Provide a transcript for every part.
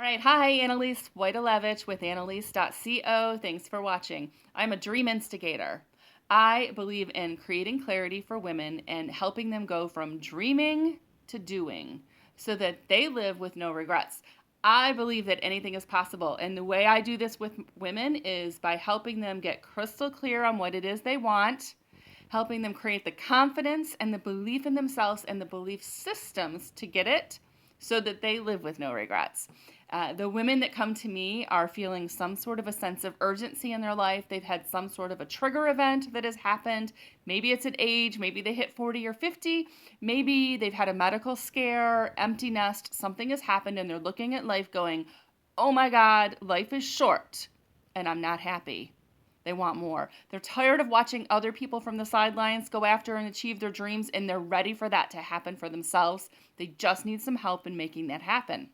All right, hi, Annalise Wojtalewicz with Annalise.co. Thanks for watching. I'm a dream instigator. I believe in creating clarity for women and helping them go from dreaming to doing so that they live with no regrets. I believe that anything is possible, and the way I do this with women is by helping them get crystal clear on what it is they want, helping them create the confidence and the belief in themselves and the belief systems to get it so that they live with no regrets. The women that come to me are feeling some sort of a sense of urgency in their life. They've had some sort of a trigger event that has happened. Maybe it's an age, maybe they hit 40 or 50, maybe they've had a medical scare, empty nest, something has happened, and they're looking at life going, oh my God, life is short, and I'm not happy. They want more. They're tired of watching other people from the sidelines go after and achieve their dreams, and they're ready for that to happen for themselves. They just need some help in making that happen.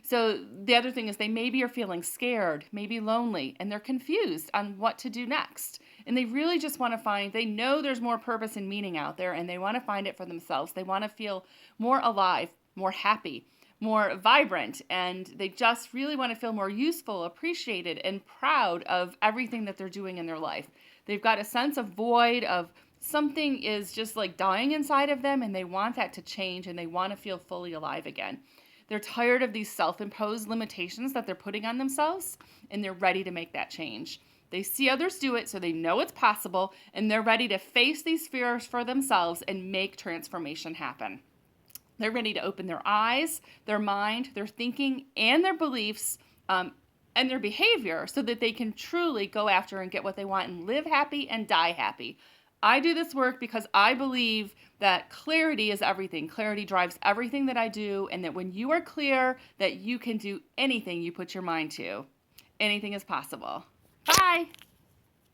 So the other thing is they maybe are feeling scared, maybe lonely, and they're confused on what to do next. And they really just want to find, they know there's more purpose and meaning out there, and they want to find it for themselves. They want to feel more alive, more happy, more vibrant, and they just really want to feel more useful, appreciated, and proud of everything that they're doing in their life. They've got a sense of void, of something is just like dying inside of them, and they want that to change, and they want to feel fully alive again. They're tired of these self-imposed limitations that they're putting on themselves, and they're ready to make that change. They see others do it, so they know it's possible, and they're ready to face these fears for themselves and make transformation happen. They're ready to open their eyes, their mind, their thinking, and their beliefs, and their behavior so that they can truly go after and get what they want and live happy and die happy. I do this work because I believe that clarity is everything. Clarity drives everything that I do, and that when you are clear, that you can do anything you put your mind to. Anything is possible. Bye.